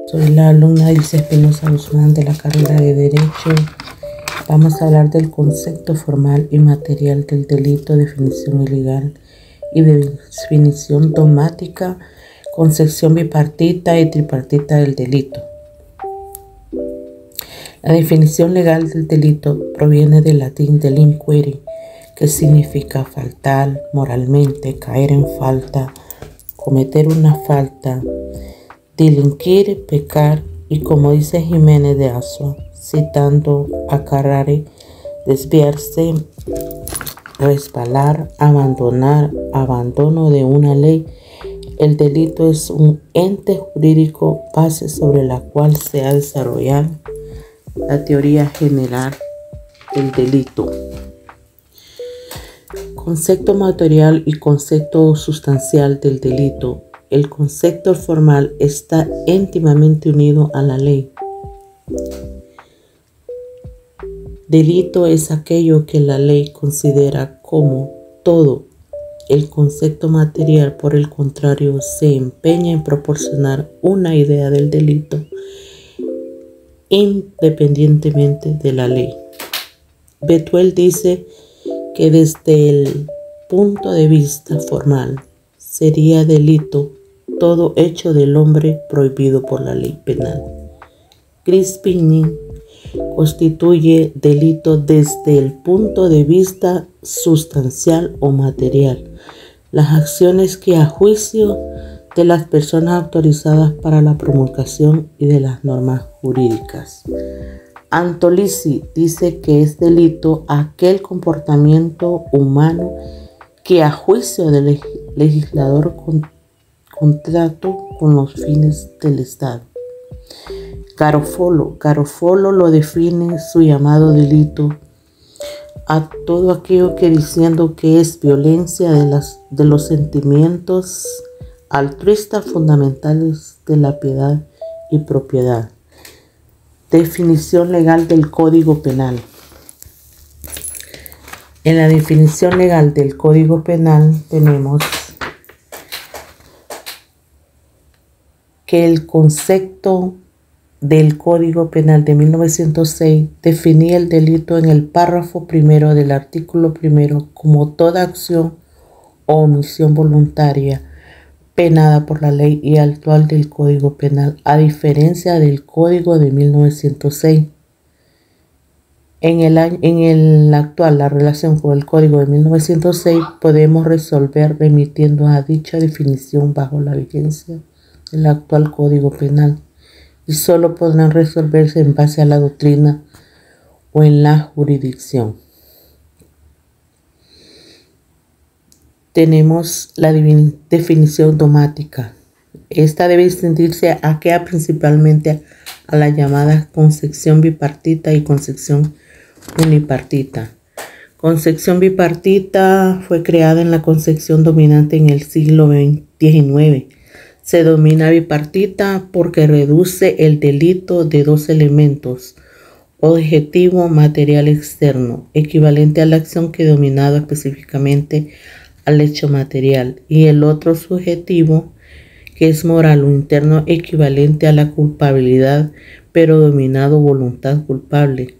Soy la alumna Ilse Espinosa Guzmán de la carrera de Derecho. Vamos a hablar del concepto formal y material del delito, definición ilegal y definición dogmática, concepción bipartita y tripartita del delito. La definición legal del delito proviene del latín delinquere, que significa faltar moralmente, caer en falta, cometer una falta, delinquir, pecar, y como dice Jiménez de Asua, citando a Carrare, desviarse, resbalar, abandonar, abandono de una ley. El delito es un ente jurídico base sobre la cual se ha desarrollado la teoría general del delito. Concepto material y concepto sustancial del delito. El concepto formal está íntimamente unido a la ley. Delito es aquello que la ley considera como todo. El concepto material, por el contrario, se empeña en proporcionar una idea del delito independientemente de la ley. Betuel dice que desde el punto de vista formal sería delito todo hecho del hombre prohibido por la ley penal. Crispini constituye delito desde el punto de vista sustancial o material, las acciones que a juicio de las personas autorizadas para la promulgación y de las normas jurídicas. Antolisi dice que es delito aquel comportamiento humano que a juicio del legislador contrato con los fines del Estado. Garofolo lo define su llamado delito a todo aquello que diciendo que es violencia de los sentimientos altruistas fundamentales de la piedad y propiedad. Definición legal del Código Penal. En la definición legal del Código Penal tenemos que el concepto del Código Penal de 1906 definía el delito en el párrafo primero del artículo primero como toda acción o omisión voluntaria penada por la ley y actual del Código Penal, a diferencia del Código de 1906. En el actual, la relación con el Código de 1906 podemos resolver remitiendo a dicha definición bajo la vigencia del actual Código Penal, y solo podrán resolverse en base a la doctrina o en la jurisdicción. Tenemos la definición dogmática. Esta debe distinguirse principalmente a la llamada concepción bipartita y concepción unipartita. Concepción bipartita fue creada en la concepción dominante en el siglo XIX. Se denomina bipartita porque reduce el delito de dos elementos: objetivo, material externo, equivalente a la acción que dominado específicamente al hecho material, y el otro subjetivo, que es moral o interno, equivalente a la culpabilidad, pero dominado voluntad culpable.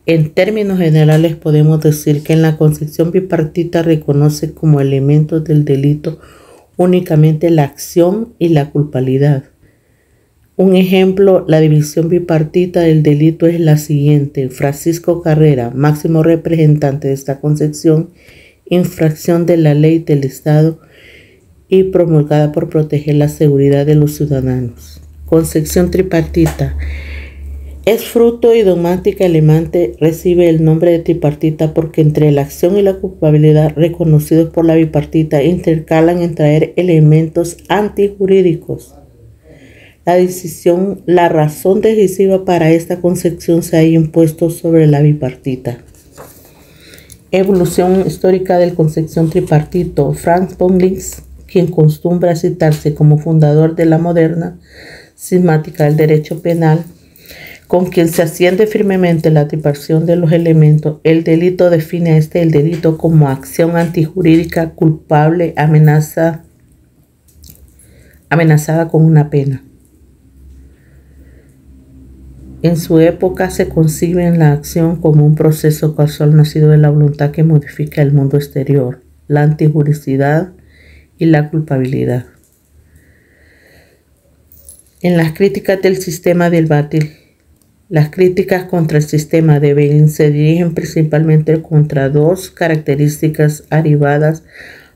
En términos generales podemos decir que en la concepción bipartita reconoce como elementos del delito únicamente la acción y la culpabilidad. Un ejemplo, la división bipartita del delito es la siguiente: Francisco Carrera, máximo representante de esta concepción, infracción de la ley del Estado y promulgada por proteger la seguridad de los ciudadanos. Concepción tripartita es fruto y dogmática alemante, recibe el nombre de tripartita porque entre la acción y la culpabilidad reconocidos por la bipartita intercalan en traer elementos antijurídicos. La razón decisiva para esta concepción se ha impuesto sobre la bipartita. Evolución histórica del concepción tripartito. Franz von Liszt, quien acostumbra a citarse como fundador de la moderna sistemática del derecho penal, con quien se asciende firmemente la tripartición de los elementos, el delito define el delito como acción antijurídica culpable amenazada con una pena. En su época se concibe la acción como un proceso causal nacido de la voluntad que modifica el mundo exterior, la antijuricidad y la culpabilidad. En las críticas del sistema del Batil, las críticas contra el sistema de Begin se dirigen principalmente contra dos características arribadas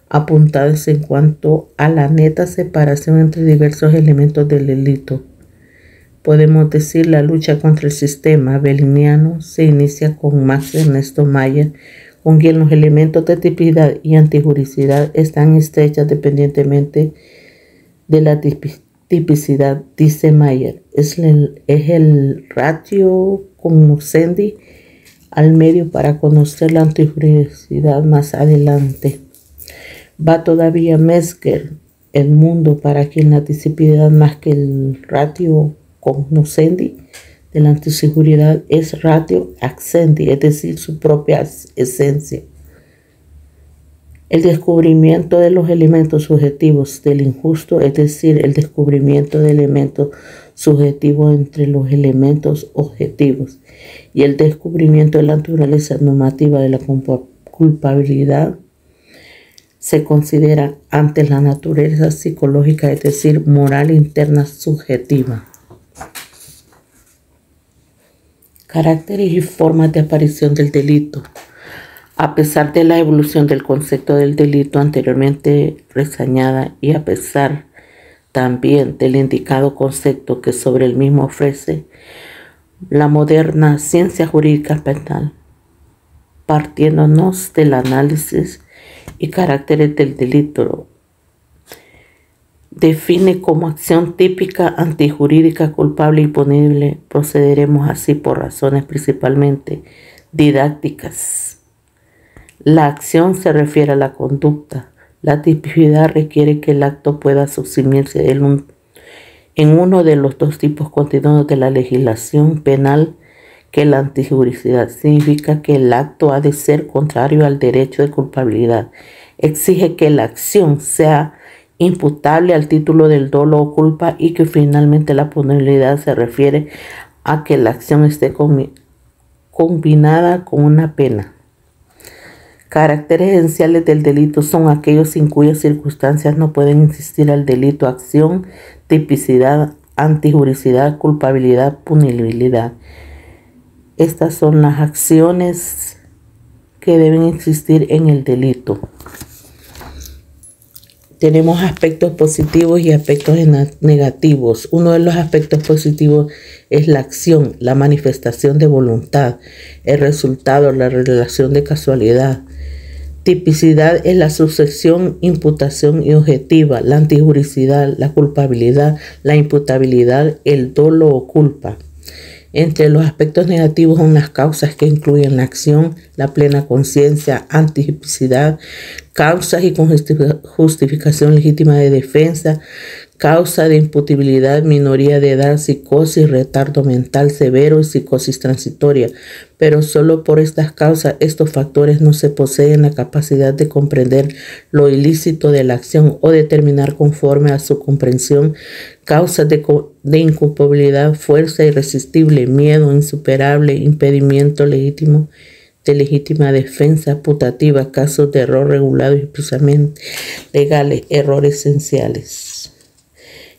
apuntadas en cuanto a la neta separación entre diversos elementos del delito. Podemos decir la lucha contra el sistema beliniano se inicia con Max Ernesto Mayer, con quien los elementos de tipicidad y antijuricidad están estrechas dependientemente de la tipicidad, dice Mayer. Es el ratio cognoscendi al medio para conocer la antijuricidad más adelante. Va todavía Metzger, el mundo, para quien la tipicidad más que el ratio cognoscendi de la antiseguridad es ratio accendi, es decir, su propia esencia. El descubrimiento de los elementos subjetivos del injusto, es decir, el descubrimiento de elementos subjetivos entre los elementos objetivos, y el descubrimiento de la naturaleza normativa de la culpabilidad se considera ante la naturaleza psicológica, es decir, moral interna subjetiva. Caracteres y formas de aparición del delito. A pesar de la evolución del concepto del delito anteriormente reseñada y a pesar también del indicado concepto que sobre el mismo ofrece la moderna ciencia jurídica penal, partiéndonos del análisis y caracteres del delito, define como acción típica antijurídica culpable y punible. Procederemos así por razones principalmente didácticas. La acción se refiere a la conducta. La tipicidad requiere que el acto pueda subsumirse en uno de los dos tipos continuos de la legislación penal, que la antijuricidad significa que el acto ha de ser contrario al derecho de culpabilidad. Exige que la acción sea imputable al título del dolo o culpa y que finalmente la punibilidad se refiere a que la acción esté combinada con una pena. Caracteres esenciales del delito son aquellos sin cuyas circunstancias no pueden existir el delito: acción, tipicidad, antijuricidad, culpabilidad, punibilidad. Estas son las acciones que deben existir en el delito. Tenemos aspectos positivos y aspectos negativos. Uno de los aspectos positivos es la acción, la manifestación de voluntad, el resultado, la relación de casualidad. Tipicidad es la sucesión, imputación y objetiva, la antijuricidad, la culpabilidad, la imputabilidad, el dolo o culpa. Entre los aspectos negativos son las causas que incluyen la acción, la plena conciencia, antitipicidad, causas y con justificación legítima de defensa, causa de imputabilidad, minoría de edad, psicosis, retardo mental severo y psicosis transitoria. Pero solo por estas causas, estos factores no se poseen la capacidad de comprender lo ilícito de la acción o determinar conforme a su comprensión causas de inculpabilidad, fuerza irresistible, miedo insuperable, impedimento legítimo, de legítima defensa putativa, casos de error regulado y expresamente legales, errores esenciales.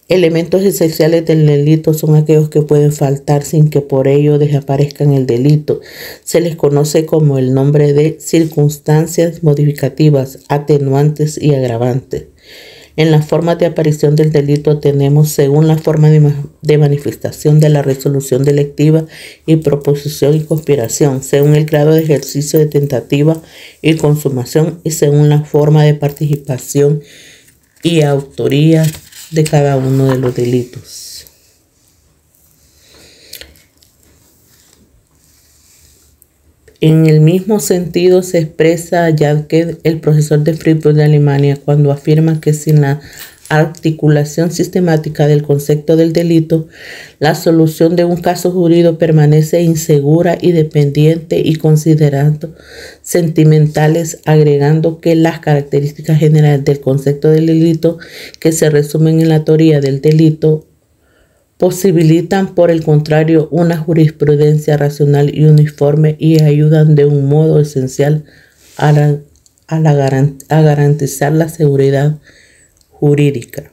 Elementos esenciales del delito son aquellos que pueden faltar sin que por ello desaparezcan el delito. Se les conoce como el nombre de circunstancias modificativas, atenuantes y agravantes. En las formas de aparición del delito tenemos, según la forma de manifestación de la resolución delictiva y proposición y conspiración, según el grado de ejercicio de tentativa y consumación y según la forma de participación y autoría de cada uno de los delitos. En el mismo sentido se expresa Jadke, el profesor de Freiburg de Alemania, cuando afirma que sin la articulación sistemática del concepto del delito, la solución de un caso jurídico permanece insegura y dependiente, y considerando sentimentales, agregando que las características generales del concepto del delito, que se resumen en la teoría del delito, Posibilitan, por el contrario, una jurisprudencia racional y uniforme y ayudan de un modo esencial a garantizar la seguridad jurídica.